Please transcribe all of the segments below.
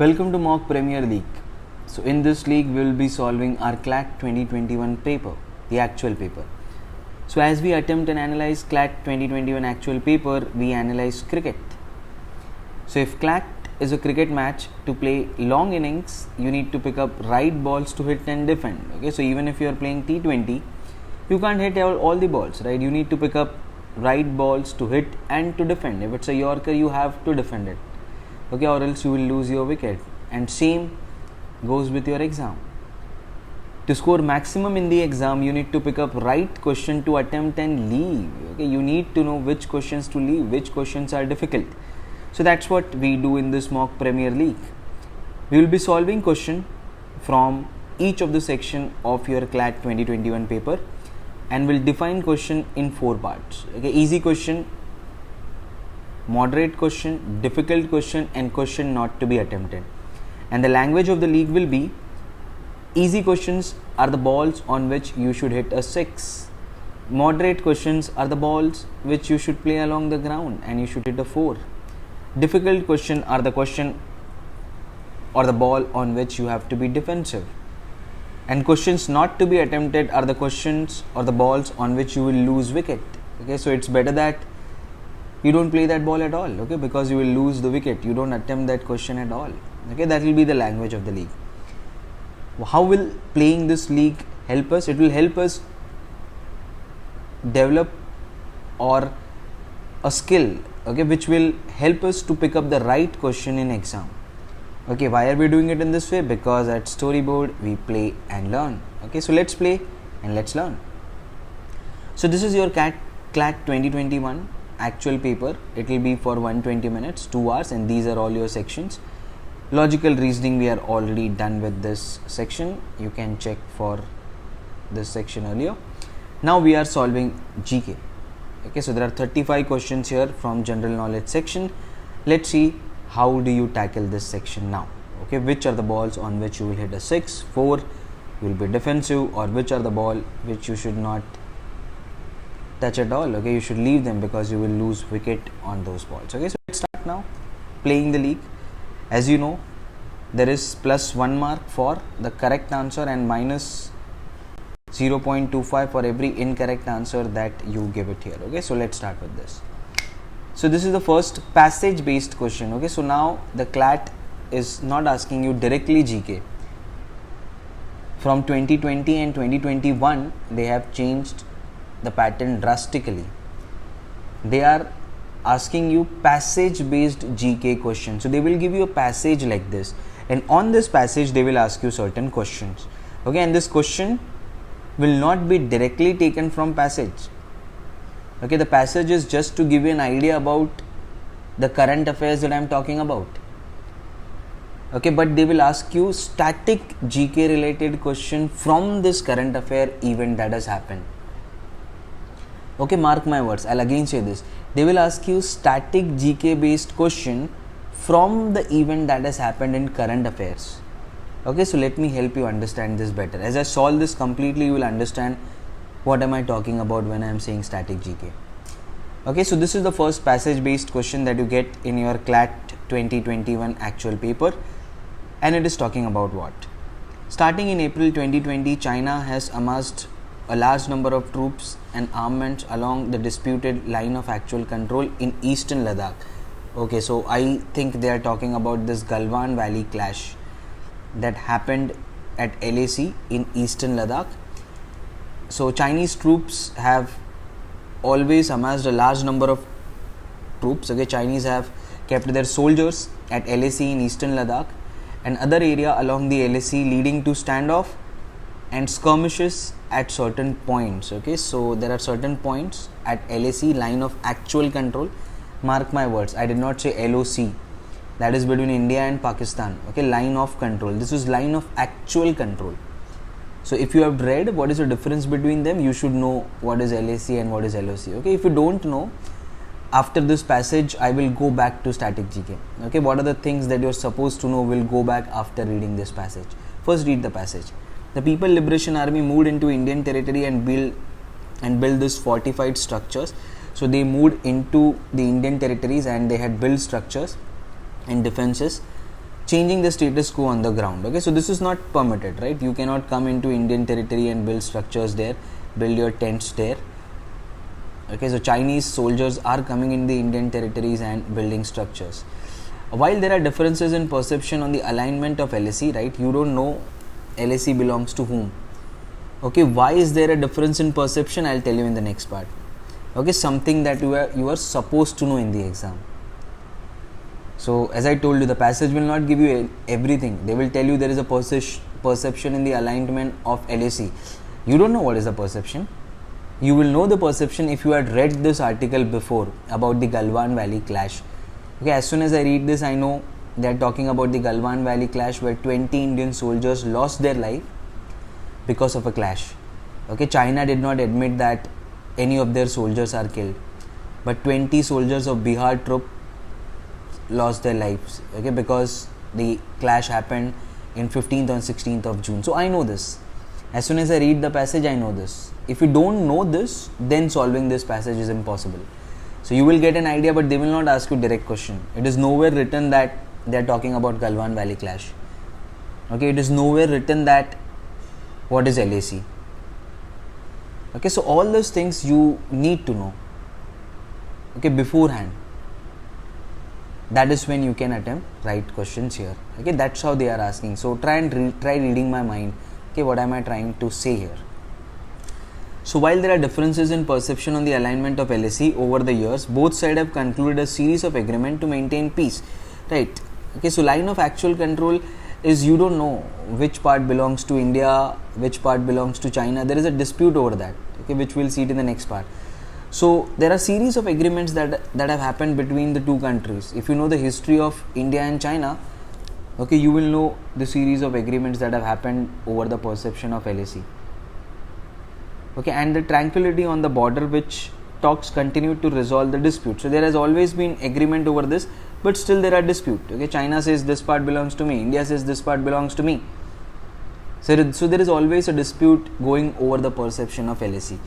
Welcome to Mock Premier League. So in this league we will be solving our CLAT 2021 paper, the actual paper. So as we attempt and analyze CLAT 2021 actual paper, we analyze cricket. So if CLAT is a cricket match, to play long innings, you need to pick up right balls to hit and defend. Okay, so even if you are playing T20, you can't hit all the balls, right? You need to pick up right balls to hit and to defend. If it's a Yorker, you have to defend it. Okay, or else you will lose your wicket. And same goes with your exam. To score maximum in the exam, you need to pick up right question to attempt and leave. Okay, you need to know which questions to leave, which questions are difficult. So that's what we do in this mock Premier League. We will be solving question from each of the section of your CLAT 2021 paper, and will define question in 4 parts. Okay, easy question, moderate question, difficult question, and question not to be attempted. And the language of the league will be: easy questions are the balls on which you should hit a 6. Moderate questions are the balls which you should play along the ground and you should hit a 4. Difficult question are the question or the ball on which you have to be defensive. And questions not to be attempted are the questions or the balls on which you will lose wicket. Okay, so it's better that you don't play that ball at all, okay, because you will lose the wicket. You don't attempt that question at all. Okay, that will be the language of the league. How will playing this league help us? It will help us develop or a skill, okay, which will help us to pick up the right question in exam. Okay, why are we doing it in this way? Because at storyboard we play and learn. Okay, so let's play and let's learn. So this is your CLAT 2021 actual paper. It will be for 120 minutes, 2 hours, and these are all your sections. Logical reasoning, we are already done with this section. You can check for this section earlier. Now we are solving GK. Okay, so there are 35 questions here from general knowledge section. Let's see how do you tackle this section now. Okay, which are the balls on which you will hit a 6, 4, you will be defensive, or which are the ball which you should not touch at all. Okay, you should leave them because you will lose wicket on those balls. Okay, so let's start now playing the league. As you know, there is +1 mark for the correct answer and minus 0.25 for every incorrect answer that you give it here. Okay, so let's start with this. So this is the first passage based question. Okay, so now the CLAT is not asking you directly GK. From 2020 and 2021, they have changed the pattern drastically. They are asking you passage based GK questions. So they will give you a passage like this, and on this passage they will ask you certain questions. Okay, and this question will not be directly taken from passage. Okay, the passage is just to give you an idea about the current affairs that I am talking about. Okay, but they will ask you static GK related question from this current affair event that has happened. Okay, mark my words, I'll again say this. They will ask you static GK based question from the event that has happened in current affairs. Okay, so let me help you understand this better. As I solve this completely, you will understand what am I talking about when I am saying static GK. Okay, so this is the first passage based question that you get in your CLAT 2021 actual paper, and it is talking about what? Starting in April 2020, China has amassed a large number of troops and armaments along the disputed line of actual control in eastern Ladakh. Okay, so I think they are talking about this Galwan Valley clash that happened at LAC in eastern Ladakh. So Chinese troops have always amassed a large number of troops. Okay, Chinese have kept their soldiers at LAC in eastern Ladakh and other area along the LAC, leading to standoff and skirmishes at certain points. Okay, so there are certain points at LAC, line of actual control. Mark my words, I did not say LOC. That is between India and Pakistan. Okay, line of control. This is line of actual control. So if you have read what is the difference between them, you should know what is LAC and what is LOC. Okay, if you don't know, after this passage I will go back to static GK. Okay, what are the things that you are supposed to know? Will go back after reading this passage. First read the passage. The People Liberation Army moved into Indian territory and built this fortified structures. So they moved into the Indian territories and they had built structures and defenses. changing the status quo on the ground. Okay, so this is not permitted, right? You cannot come into Indian territory and build structures there, build your tents there. Okay, so Chinese soldiers are coming in the Indian territories and building structures. While there are differences in perception on the alignment of LAC, right? You don't know LAC belongs to whom. Okay, why is there a difference in perception? I'll tell you in the next part. Okay, something that you are supposed to know in the exam. So as I told you, the passage will not give you everything. They will tell you there is a perception in the alignment of LAC. You don't know what is the perception. You will know the perception if you had read this article before about the Galwan Valley clash. Okay, as soon as I read this, I know they are talking about the Galwan Valley clash where 20 Indian soldiers lost their life because of a clash. Okay, China did not admit that any of their soldiers are killed, but 20 soldiers of Bihar troop lost their lives. Okay, because the clash happened in 15th and 16th of June. So I know this. As soon as I read the passage, I know this. If you don't know this, then solving this passage is impossible. So you will get an idea, but they will not ask you direct question. It is nowhere written that they are talking about Galwan Valley clash. Okay, it is nowhere written that what is LAC. Okay, so all those things you need to know. Okay, beforehand. That is when you can attempt right questions here. Okay, that's how they are asking. So try reading my mind. Okay, what am I trying to say here? So while there are differences in perception on the alignment of LAC over the years, both sides have concluded a series of agreement to maintain peace. Right. Okay, so line of actual control is you don't know which part belongs to India, which part belongs to China. There is a dispute over that. Okay, which we'll see it in the next part. So there are series of agreements that have happened between the two countries. If you know the history of India and China, okay, you will know the series of agreements that have happened over the perception of LAC. Okay, and the tranquility on the border, which talks continue to resolve the dispute. So there has always been agreement over this, but still there are dispute. Okay, China says this part belongs to me, India says this part belongs to me. So there is always a dispute going over the perception of LAC.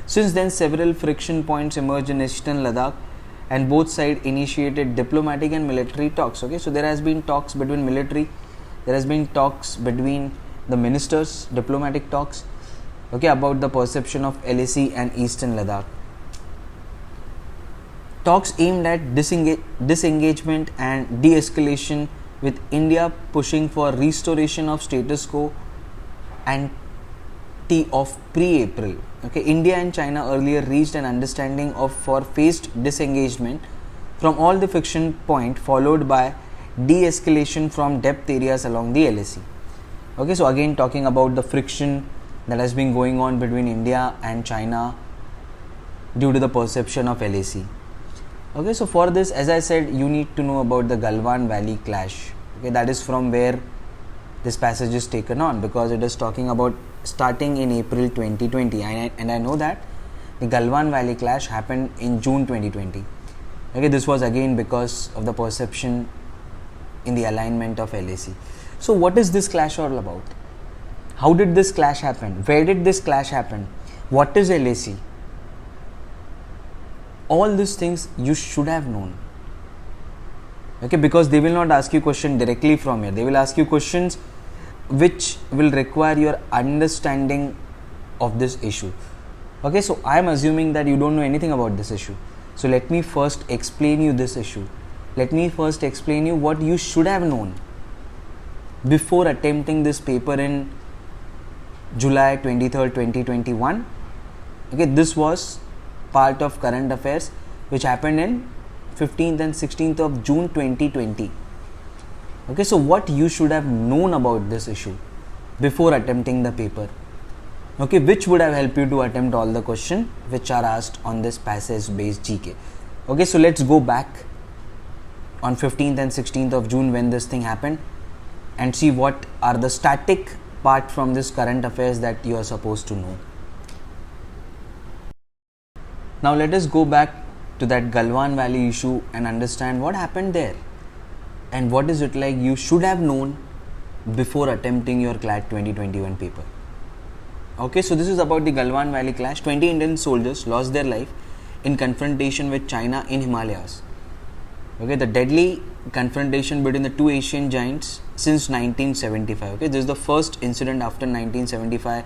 Since then, several friction points emerged in eastern Ladakh, and both sides initiated diplomatic and military talks. Okay, so there has been talks between military, there has been talks between the ministers, diplomatic talks, okay, about the perception of LAC and eastern Ladakh. Talks aimed at disengagement and de-escalation, with India pushing for restoration of status quo ante of pre-April. Okay, India and China earlier reached an understanding for phased disengagement from all the friction point, followed by de-escalation from depth areas along the LAC. Okay, so again talking about the friction that has been going on between India and China due to the perception of LAC. Okay, so for this, as I said, you need to know about the Galwan Valley clash. Okay, that is from where this passage is taken on, because it is talking about starting in April 2020, and I know that the Galwan Valley clash happened in June 2020. Okay, this was again because of the perception in the alignment of LAC. So what is this clash all about? How did this clash happen? Where did this clash happen? What is LAC? All these things you should have known. Okay, because they will not ask you question directly from here. They will ask you questions which will require your understanding of this issue. Okay, so I am assuming that you don't know anything about this issue. So let me first explain you this issue. Let me first explain you what you should have known before attempting this paper in July 23rd, 2021. Okay, this was part of current affairs which happened in 15th and 16th of June 2020. Okay, so what you should have known about this issue before attempting the paper. Okay, which would have helped you to attempt all the questions which are asked on this passage based GK. Okay, so let's go back on 15th and 16th of June when this thing happened and see what are the static part from this current affairs that you are supposed to know. Now let us go back to that Galwan Valley issue and understand what happened there and what is it like you should have known before attempting your CLAT 2021 paper. Okay, so this is about the Galwan Valley clash. 20 Indian soldiers lost their life in confrontation with China in Himalayas. Okay, the deadly confrontation between the two Asian giants since 1975. Okay, this is the first incident after 1975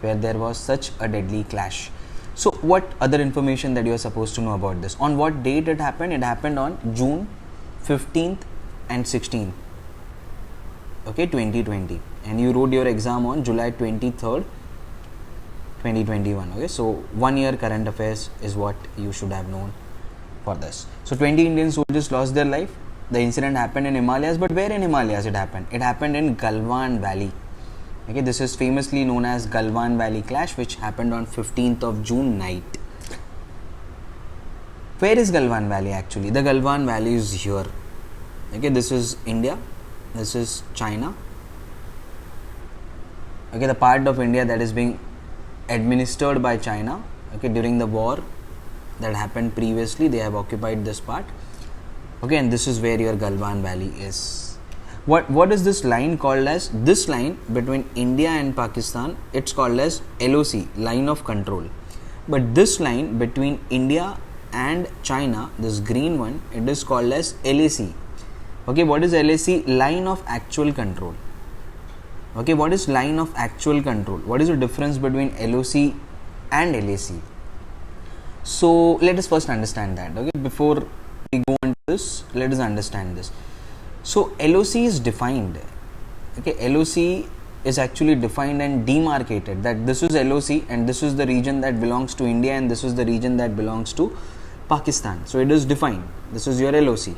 where there was such a deadly clash. So what other information that you are supposed to know about this? On what date it happened? It happened on June 15th and 16th, okay, 2020, and you wrote your exam on July 23rd, 2021. Okay, so 1 year current affairs is what you should have known for this. So 20 Indian soldiers lost their life. The incident happened in Himalayas, but where in Himalayas it happened? It happened in Galwan Valley. Okay, this is famously known as Galwan Valley clash, which happened on 15th of June night. Where is Galwan Valley actually? The Galwan Valley is here. Okay, this is India, this is China. Okay, the part of India that is being administered by China. Okay, during the war that happened previously, they have occupied this part. Okay, and this is where your Galwan Valley is. What is this line called as? This line between India and Pakistan, it's called as LOC, line of control. But this line between India and China, this green one, it is called as LAC. Okay, what is LAC? Line of actual control. Okay, what is line of actual control? What is the difference between LOC and LAC? So let us first understand that. Okay, before we go on to this, let us understand this. So LOC is defined. Okay, LOC is actually defined and demarcated, that this is LOC and this is the region that belongs to India and this is the region that belongs to Pakistan. So it is defined. This is your LOC.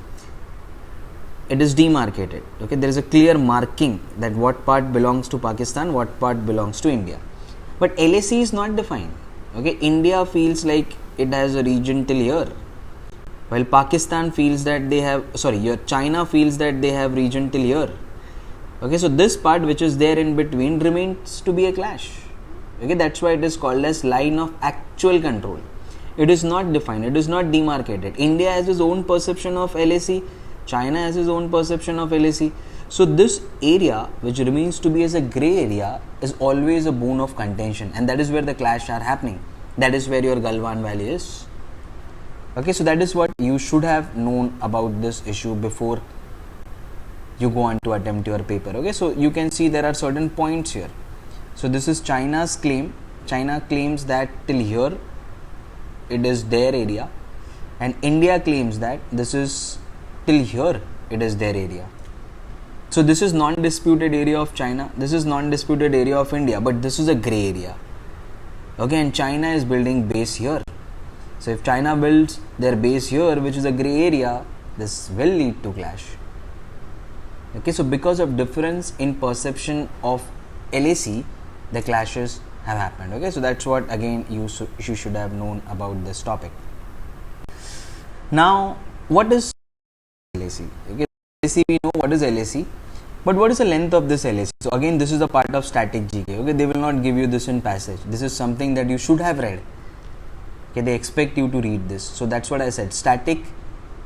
It is demarcated. Okay, there is a clear marking that what part belongs to Pakistan, what part belongs to India. But LAC is not defined. Okay, India feels like it has a region till here, while Pakistan feels that they have, China feels that they have region till here. Okay, so this part which is there in between remains to be a clash. Okay, that's why it is called as line of actual control. It is not defined, it is not demarcated. India has its own perception of LAC, China has its own perception of LAC. So this area which remains to be as a grey area is always a bone of contention, and that is where the clash are happening. That is where your Galwan Valley is. Okay, so that is what you should have known about this issue before you go on to attempt your paper. Okay, so you can see there are certain points here. So this is China's claim. China claims that till here it is their area, and India claims that this is till here it is their area. So this is non-disputed area of China, this is non-disputed area of India, but this is a grey area. Okay, and China is building base here. So if China builds their base here, which is a grey area, this will lead to clash. Okay, so because of difference in perception of LAC, the clashes have happened. Okay, so that's what again you should have known about this topic. Now, what is LAC? Okay, LAC, we know what is LAC, but what is the length of this LAC? So again, this is the part of static GK. Okay, they will not give you this in passage. This is something that you should have read. Okay, they expect you to read this. So that's what I said. Static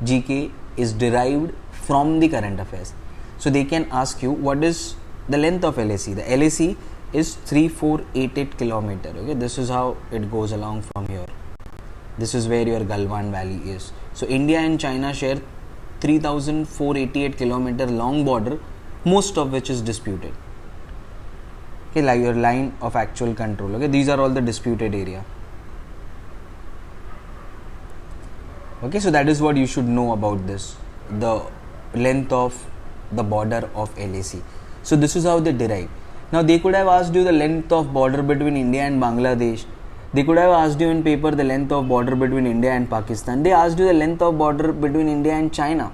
GK is derived from the current affairs. So they can ask you what is the length of LAC. The LAC is 3488 kilometer. Okay, this is how it goes along from here. This is where your Galwan Valley is. So India and China share 3488 kilometer long border, most of which is disputed. Okay, like your line of actual control. Okay, these are all the disputed area. Okay, so that is what you should know about this, the length of the border of LAC. So this is how they derive. Now they could have asked you the length of border between India and Bangladesh. They could have asked you in paper the length of border between India and Pakistan. They asked you the length of border between India and China.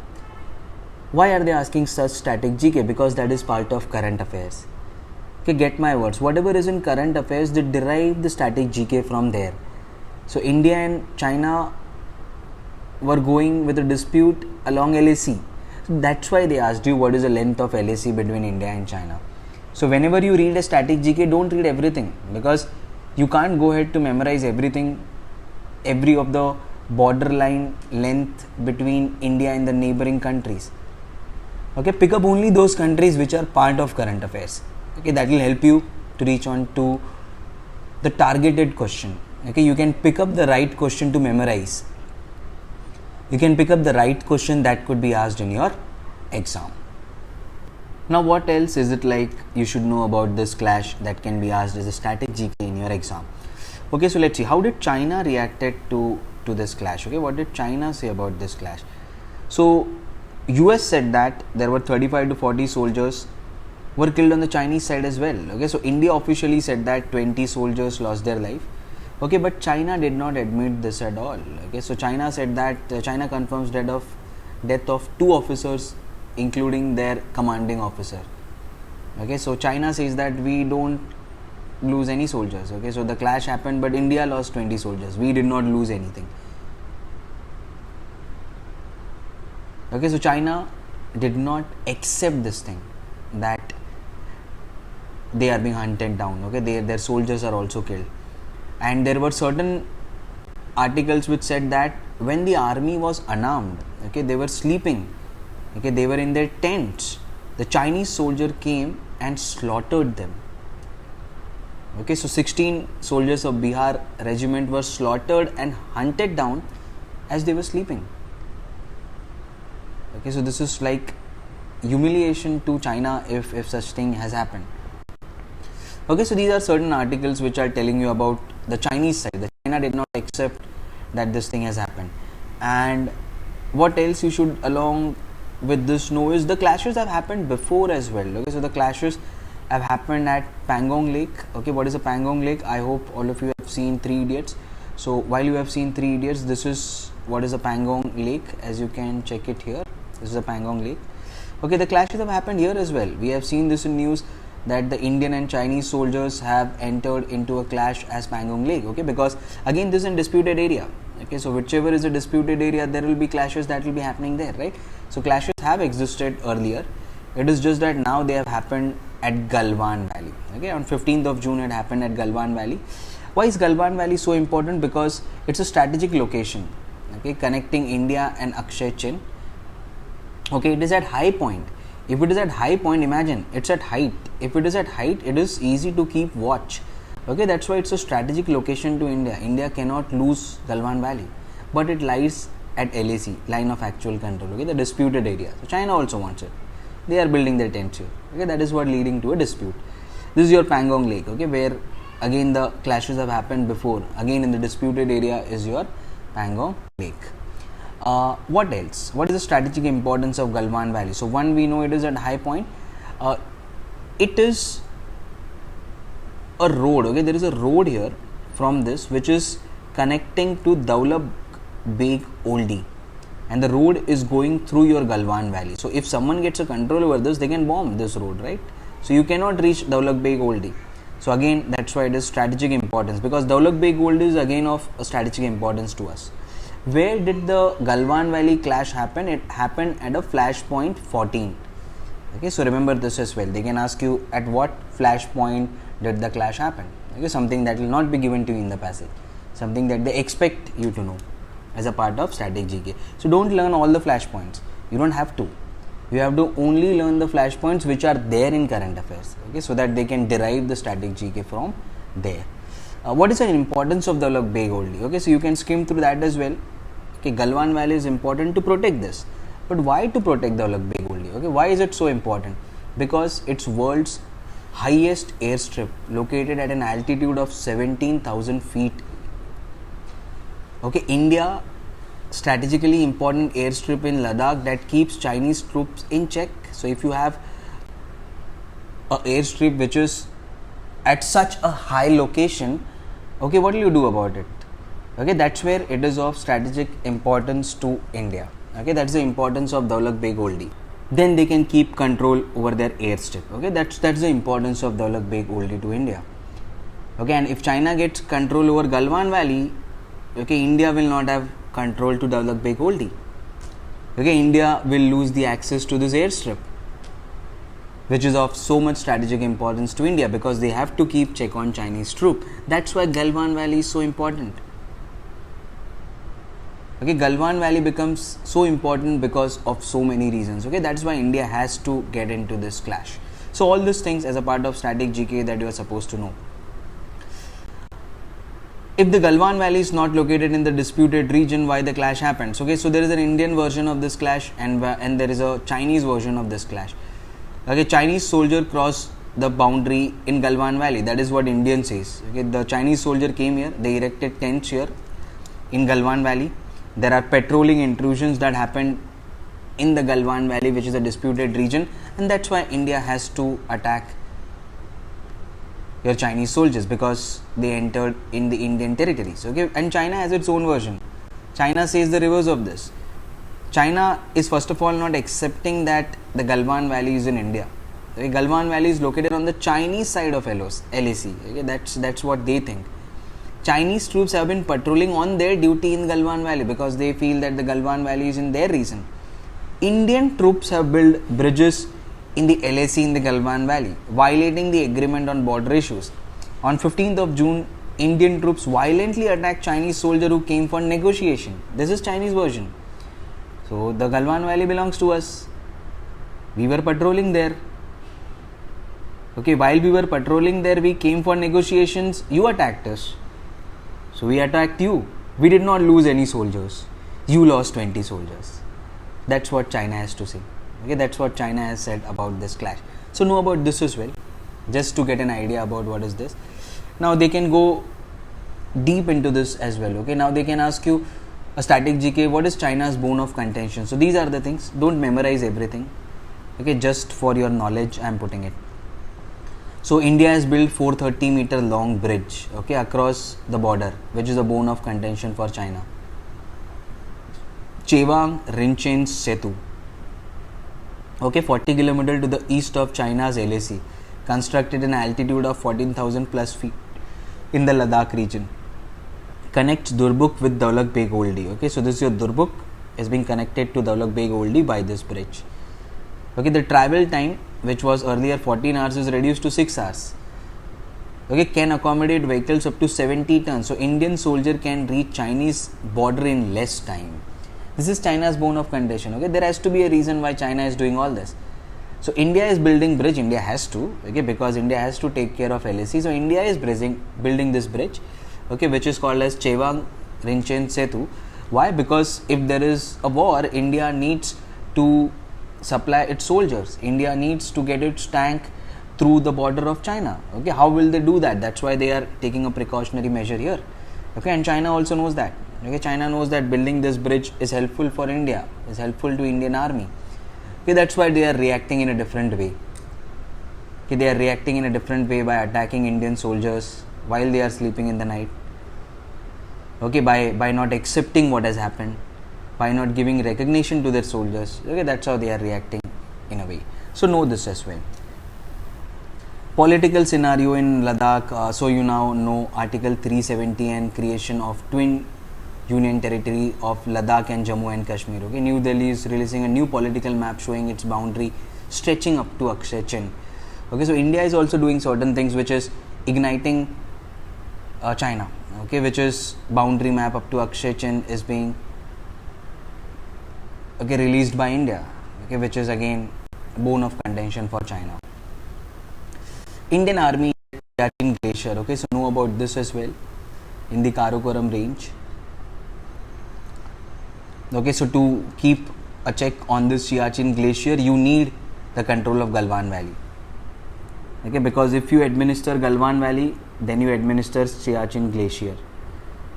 Why are they asking such static GK? Because that is part of current affairs. Okay, get my words. Whatever is in current affairs, they derive the static GK from there. So India and China were going with a dispute along LAC. So that's why they asked you what is the length of LAC between India and China. So whenever you read a static GK, don't read everything, because you can't go ahead to memorize everything, every of the borderline length between India and the neighboring countries. Okay, pick up only those countries which are part of current affairs. Okay, that will help you to reach on to the targeted question. Okay, you can pick up the right question to memorize. You can pick up the right question that could be asked in your exam. Now what else is it like you should know about this clash that can be asked as a static GK in your exam? Okay, so let's see, how did China reacted to this clash? Okay, what did China say about this clash? So US said that there were 35 to 40 soldiers were killed on the Chinese side as well. Okay, so India officially said that 20 soldiers lost their life. Okay, but China did not admit this at all. Okay, so China said that China confirms death of 2 officers, including their commanding officer. Okay, so China says that we don't lose any soldiers. Okay, so the clash happened, but India lost 20 soldiers. We did not lose anything. Okay, so China did not accept this thing that they are being hunted down. Okay, their soldiers are also killed. And there were certain articles which said that when the army was unarmed, okay, they were sleeping, okay, they were in their tents, the Chinese soldier came and slaughtered them. Okay, so 16 soldiers of Bihar regiment were slaughtered and hunted down as they were sleeping. Okay, so this is like humiliation to China if such thing has happened. Okay, so these are certain articles which are telling you about the Chinese side. The China did not accept that this thing has happened. And what else you should along with this know is the clashes have happened before as well. Okay, so the clashes have happened at Pangong Lake. Okay, what is a Pangong Lake? I hope all of you have seen 3 Idiots. So while you have seen 3 Idiots, this is what is a Pangong Lake, as you can check it here. This is a Pangong Lake. Okay, the clashes have happened here as well. We have seen this in news that the Indian and Chinese soldiers have entered into a clash as Pangong Lake. Okay, because again this is a disputed area. Okay, so whichever is a disputed area, there will be clashes that will be happening there, right? So clashes have existed earlier. It is just that now they have happened at Galwan Valley. Okay, on 15th of June it happened at Galwan Valley. Why is Galwan Valley so important? Because it's a strategic location, okay, connecting India and Akshay Chin. Okay, it is at high point. If it is at high point, imagine it's at height. If it is at height, it is easy to keep watch. Okay, that's why it's a strategic location to India. India cannot lose Galwan Valley, but it lies at LAC, line of actual control. Okay, the disputed area. So China also wants it. They are building their tents here. Okay, that is what leading to a dispute. This is your Pangong Lake. Okay, where again the clashes have happened before. Again in the disputed area is your Pangong Lake. What else? What is the strategic importance of Galwan Valley? So one, we know it is at high point. It is a road. Okay, there is a road here from this which is connecting to Daulab Beg Oldie, and the road is going through your Galwan Valley. So if someone gets a control over this, they can bomb this road, right? So you cannot reach Daulab Beg Oldie. So again, that's why it is strategic importance, because Daulab Beg Oldie is again of a strategic importance to us. Where did the Galwan Valley clash happen? It happened at a flashpoint 14. Okay, so remember this as well. They can ask you at what flashpoint did the clash happen. Okay, something that will not be given to you in the passage, something that they expect you to know as a part of static GK. So don't learn all the flashpoints. You don't have to. You have to only learn the flashpoints which are there in current affairs. Okay, so that they can derive the static GK from there. What is the importance of Daulab Beg Oldie? Okay, so you can skim through that as well. Okay, Galwan Valley is important to protect this. But why to protect Daulab Beg Oldie? Okay, why is it so important? Because it's world's highest airstrip, located at an altitude of 17,000 feet. Okay, India strategically important airstrip in Ladakh that keeps Chinese troops in check. So if you have a airstrip which is at such a high location, okay, what will you do about it? Okay, that's where it is of strategic importance to India. Okay, that's the importance of Daulab Beg Oldie. Then they can keep control over their airstrip. Okay, that's the importance of Daulab Beg Oldie to India. Okay, and if China gets control over Galwan Valley, okay, India will not have control to Daulab Beg Oldie. Okay, India will lose the access to this airstrip, which is of so much strategic importance to India, because they have to keep check on Chinese troop. That's why Galwan Valley is so important. Okay, Galwan Valley becomes so important because of so many reasons. Okay, that's why India has to get into this clash. So all these things as a part of static GK that you are supposed to know. if the Galwan Valley is not located in the disputed region, why the clash happens? Okay, so there is an Indian version of this clash and there is a Chinese version of this clash. Okay, Chinese soldier crossed the boundary in Galwan Valley. That is what Indian says. Okay, the Chinese soldier came here. They erected tents here in Galwan Valley. There are patrolling intrusions that happened in the Galwan Valley, which is a disputed region, and that's why India has to attack your Chinese soldiers, because they entered in the Indian territories. Okay, and China has its own version. China says the reverse of this. China is first of all not accepting that the Galwan Valley is in India. Okay, Galwan Valley is located on the Chinese side of LAC. Okay, that's what they think. Chinese troops have been patrolling on their duty in Galwan Valley because they feel that the Galwan Valley is in their region. Indian troops have built bridges in the LAC in the Galwan Valley, violating the agreement on border issues. On 15th of June, Indian troops violently attacked Chinese soldier who came for negotiation. This is Chinese version. So the Galwan Valley belongs to us. We were patrolling there. Okay, while we were patrolling there, we came for negotiations. You attacked us. So we attacked you. We did not lose any soldiers. You lost 20 soldiers. That's what China has to say. Okay, that's what China has said about this clash. So know about this as well, just to get an idea about what is this. Now they can go deep into this as well. Okay, now they can ask you a static GK, what is China's bone of contention? So these are the things. Don't memorize everything. Okay, just for your knowledge I am putting it. So India has built 430-meter long bridge, okay, across the border, which is a bone of contention for China. Chewang Rinchen Setu, okay, 40 km to the east of China's LAC, constructed at an altitude of 14,000 plus feet in the Ladakh region, connects Durbuk with Daulak Beg Oldi. Okay, so this is your Durbuk is being connected to Daulak Beg Oldi by this bridge. Okay, the travel time, which was earlier 14 hours, is reduced to 6 hours. Okay, can accommodate vehicles up to 70 tons. So Indian soldier can reach Chinese border in less time. This is China's bone of contention. Okay, there has to be a reason why China is doing all this. So India is building bridge. India has to, okay, because India has to take care of LAC. So India is building this bridge, okay, which is called as Chewang Rinchen Setu. Why? Because if there is a war, India needs to supply its soldiers. India needs to get its tank through the border of China. Okay, how will they do that? That's why they are taking a precautionary measure here. Okay, and China also knows that. Okay, China knows that building this bridge is helpful for India, is helpful to Indian army. Okay, that's why they are reacting in a different way. Okay, they are reacting in a different way by attacking Indian soldiers while they are sleeping in the night. Okay, by not accepting what has happened, by not giving recognition to their soldiers. Okay, that's how they are reacting in a way. So know this as well. Political scenario in Ladakh. So you now know Article 370 and creation of twin union territory of Ladakh and Jammu and Kashmir. Okay, New Delhi is releasing a new political map showing its boundary stretching up to Akshay Chin. Okay, so India is also doing certain things which is igniting China. Okay, which is boundary map up to Akshay Chin is being released by India. Okay, which is again bone of contention for China. Indian Army Siachen Glacier. Okay, so know about this as well in the Karakoram range. Okay, so to keep a check on this Siachen Glacier, you need the control of Galwan Valley. Okay, because if you administer Galwan Valley, then you administer Siachen Glacier.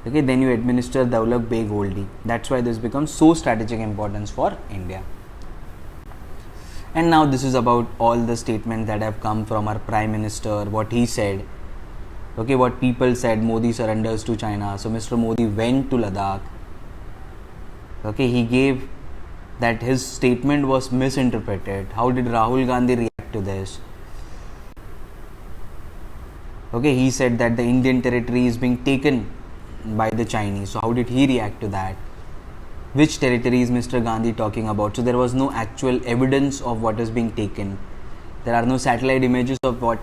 Okay, then you administer Daulak Beg Oldi. That's why this becomes so strategic importance for India. And now this is about all the statements that have come from our Prime Minister, what he said. Okay, what people said, Modi surrenders to China. So Mr. Modi went to Ladakh. Okay, he gave that his statement was misinterpreted. How did Rahul Gandhi react to this? Okay, he said that the Indian territory is being taken by the Chinese. So how did he react to that? Which territory is Mr. Gandhi talking about? So there was no actual evidence of what is being taken. There are no satellite images of what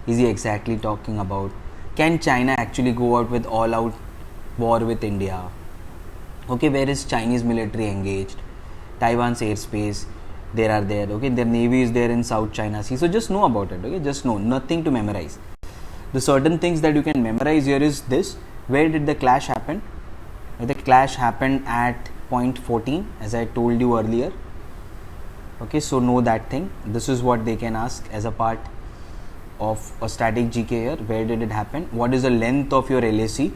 is he exactly talking about. Can China actually go out with all out war with India? Okay, where is Chinese military engaged? Taiwan's airspace, there. Okay, their navy is there in South China Sea. So just know about it. Okay, just know, nothing to memorize. The certain things that you can memorize here is this, Where did the clash happen? The clash happened at point 14, as I told you earlier. Okay, so know that thing. This is what they can ask as a part of a static GK here. Where did it happen? What is the length of your LAC?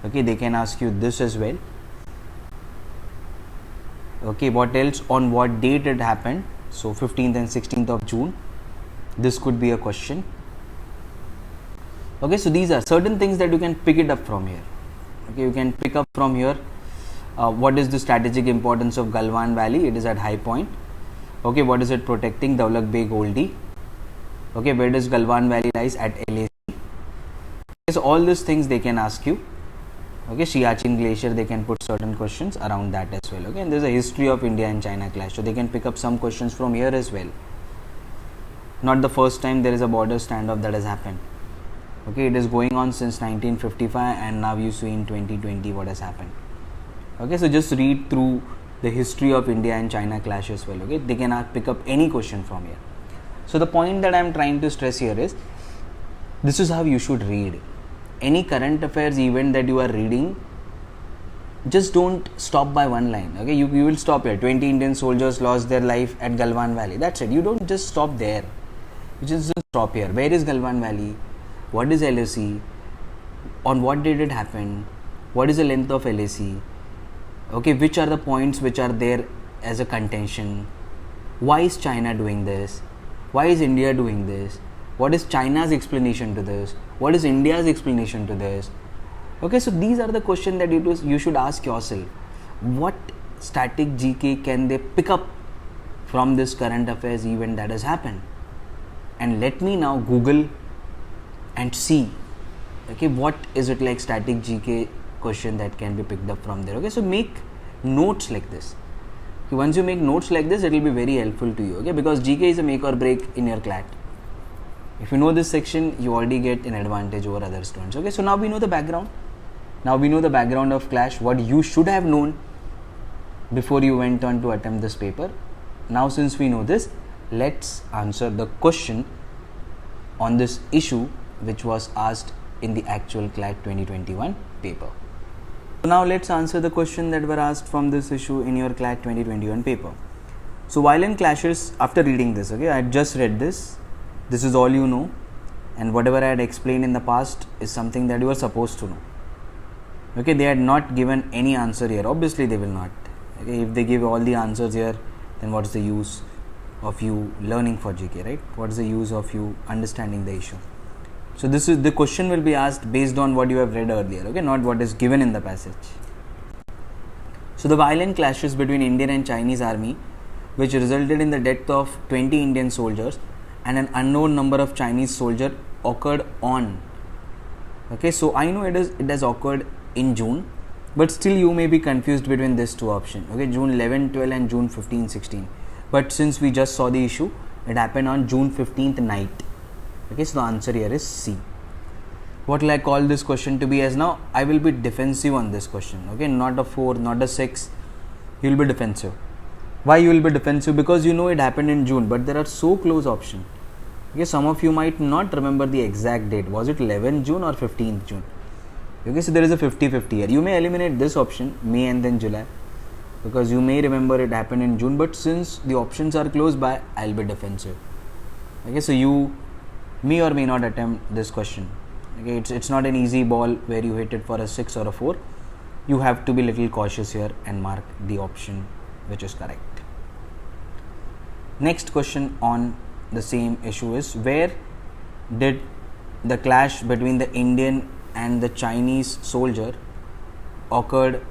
Okay, they can ask you this as well. Okay, what else? On what date it happened? So 15th and 16th of June. This could be a question. Okay, so these are certain things that you can pick it up from here. Okay, you can pick up from here. What is the strategic importance of Galwan Valley? It is at high point. Okay, what is it protecting? Daulak Beg Oldie. Okay, where does Galwan Valley lies? At LAC. Okay, so all these things they can ask you. Okay, Siachen Glacier, they can put certain questions around that as well. Okay, and there's a history of India and China clash, so they can pick up some questions from here as well. Not the first time there is a border standoff that has happened. Okay, it is going on since 1955, and now you see in 2020 what has happened. Okay, so just read through the history of India and China clash as well. Okay, they can pick up any question from here. So the point that I am trying to stress here is, this is how you should read. Any current affairs event that you are reading, just don't stop by one line. Okay, you will stop here. 20 Indian soldiers lost their life at Galwan Valley. That's it. You don't just stop there. You just stop here. Where is Galwan Valley? What is LAC? On what date it happened? What is the length of LAC? Okay, which are the points which are there as a contention? Why is China doing this? Why is India doing this? What is China's explanation to this? What is India's explanation to this? Okay, so these are the questions that you should ask yourself. What static GK can they pick up from this current affairs event that has happened? And let me now Google and see, okay, what is it like static GK question that can be picked up from there. Okay, so make notes like this. Okay, once you make notes like this, it will be very helpful to you. Okay, because GK is a make or break in your CLAT. If you know this section, you already get an advantage over other students. Okay, so now we know the background. Now we know the background of clash, what you should have known before you went on to attempt this paper. Now since we know this, let's answer the question on this issue which was asked in the actual CLAT 2021 paper. So now let's answer the question that were asked from this issue in your CLAT 2021 paper. So violent clashes, after reading this, okay, I just read this. This is all you know, and whatever I had explained in the past is something that you are supposed to know. Okay, they had not given any answer here. Obviously, they will not. Okay, if they give all the answers here, then what is the use of you learning for GK, right? What is the use of you understanding the issue? So this is the question will be asked based on what you have read earlier. Okay, not what is given in the passage. So the violent clashes between Indian and Chinese army, which resulted in the death of 20 Indian soldiers and an unknown number of Chinese soldiers, occurred on. Okay, so I know it has occurred in June, but still you may be confused between these two options. Okay, June 11, 12 and June 15, 16. But since we just saw the issue, it happened on June 15th night. Okay, so the answer here is C. What will I call this question to be as now? I will be defensive on this question. Okay, not a 4, not a 6. You will be defensive. Why you will be defensive? Because you know it happened in June, but there are so close options. Okay, some of you might not remember the exact date. Was it 11 June or 15th June? Okay, so there is a 50-50 here. You may eliminate this option, May and then July, because you may remember it happened in June, but since the options are close by, I'll be defensive. Okay, so you may or may not attempt this question. Okay, it's not an easy ball where you hit it for a 6 or a 4. You have to be little cautious here and mark the option which is correct. Next question on the same issue is, where did the clash between the Indian and the Chinese soldier occurred,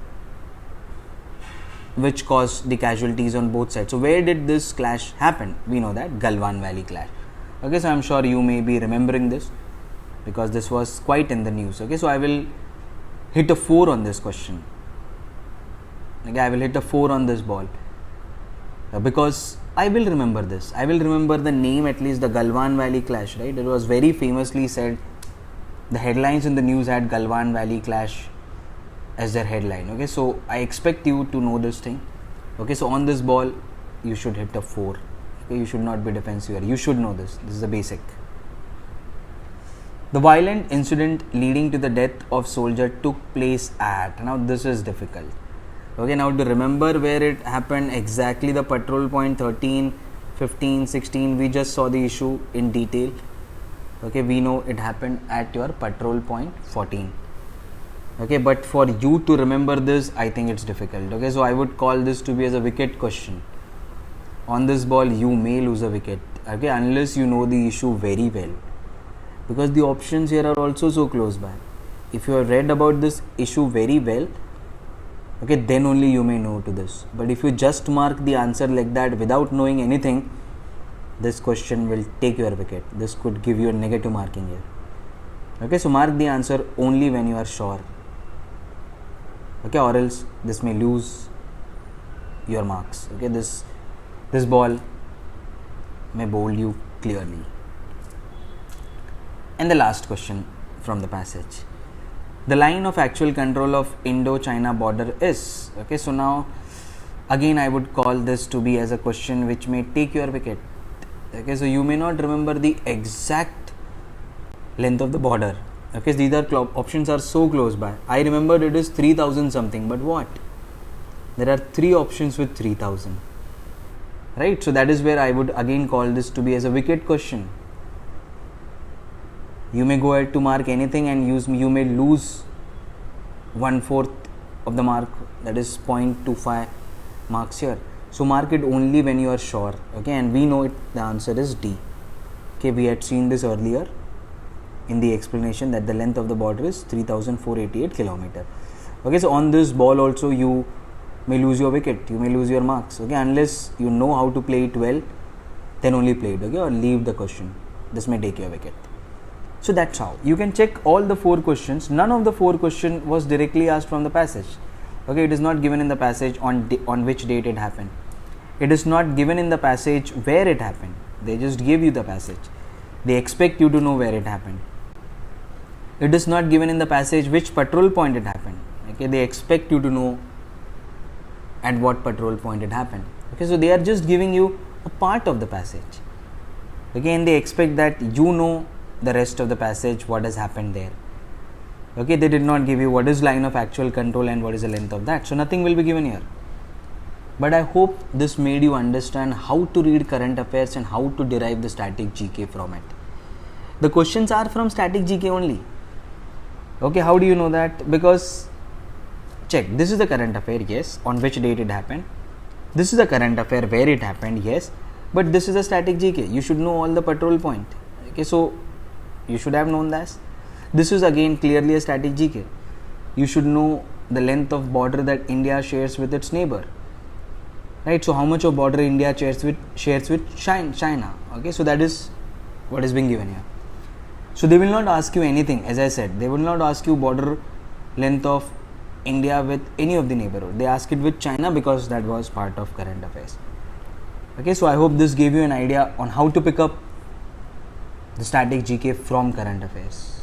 which caused the casualties on both sides? So where did this clash happen? We know that Galwan Valley clash. Okay, so I'm sure you may be remembering this because this was quite in the news. Okay, so I will hit a 4 on this question. Okay, I will hit a 4 on this ball because I will remember this. I will remember the name, at least the Galwan Valley clash, right? It was very famously said. The headlines in the news had Galwan Valley clash as their headline. Okay, so I expect you to know this thing. Okay, so on this ball, you should hit a 4. Okay, you should not be defensive here. You should know this. This is the basic. The violent incident leading to the death of soldier took place at. Now this is difficult. Okay, now to remember where it happened exactly, the patrol point 13, 15, 16, we just saw the issue in detail. Okay, we know it happened at your patrol point 14. Okay, but for you to remember this, I think it's difficult. Okay, so I would call this to be as a wicket question. On this ball, you may lose a wicket. Okay, unless you know the issue very well, because the options here are also so close by. If you have read about this issue very well, okay, then only you may know to this. But if you just mark the answer like that without knowing anything, this question will take your wicket. This could give you a negative marking here. Okay, so mark the answer only when you are sure. Okay, or else this may lose your marks. Okay, this ball may bowl you clearly. And the last question from the passage. The line of actual control of Indo-China border is. Okay, so now again I would call this to be as a question which may take your wicket. Okay, so you may not remember the exact length of the border. Okay, these are options are so close by. I remembered it is 3000 something, but what? There are 3 options with 3000. Right, so that is where I would again call this to be as a wicket question. You may go ahead to mark anything and you may lose 1/4 of the mark, that is 0.25 marks here. So mark it only when you are sure. Okay, and we know it, the answer is D. Okay, we had seen this earlier in the explanation that the length of the border is 3488 kilometer. Okay, so on this ball also you may lose your wicket, you may lose your marks. Okay, unless you know how to play it well, then only play it. Okay, or leave the question. This may take your wicket. So that's how you can check all the 4 questions. None of the 4 questions was directly asked from the passage. Okay, it is not given in the passage on which date it happened. It is not given in the passage where it happened. They just give you the passage. They expect you to know where it happened. It is not given in the passage which patrol point it happened. Okay, they expect you to know at what patrol point it happened. Okay, so they are just giving you a part of the passage. Okay, and they expect that you know the rest of the passage, what has happened there. Okay, they did not give you what is line of actual control and what is the length of that. So nothing will be given here. But I hope this made you understand how to read current affairs and how to derive the static GK from it. The questions are from static GK only. Okay, how do you know that? Because check, this is the current affair, yes, on which date it happened. This is the current affair where it happened, yes, but this is a static GK. You should know all the patrol point. Okay, so you should have known that. This is again clearly a static GK. You should know the length of border that India shares with its neighbor. Right, so how much of border India shares with China. Okay, so that is what is being given here. So they will not ask you anything, as I said, they will not ask you border length of India with any of the neighborhood. They ask it with China because that was part of current affairs. Okay, so I hope this gave you an idea on how to pick up the static GK from current affairs.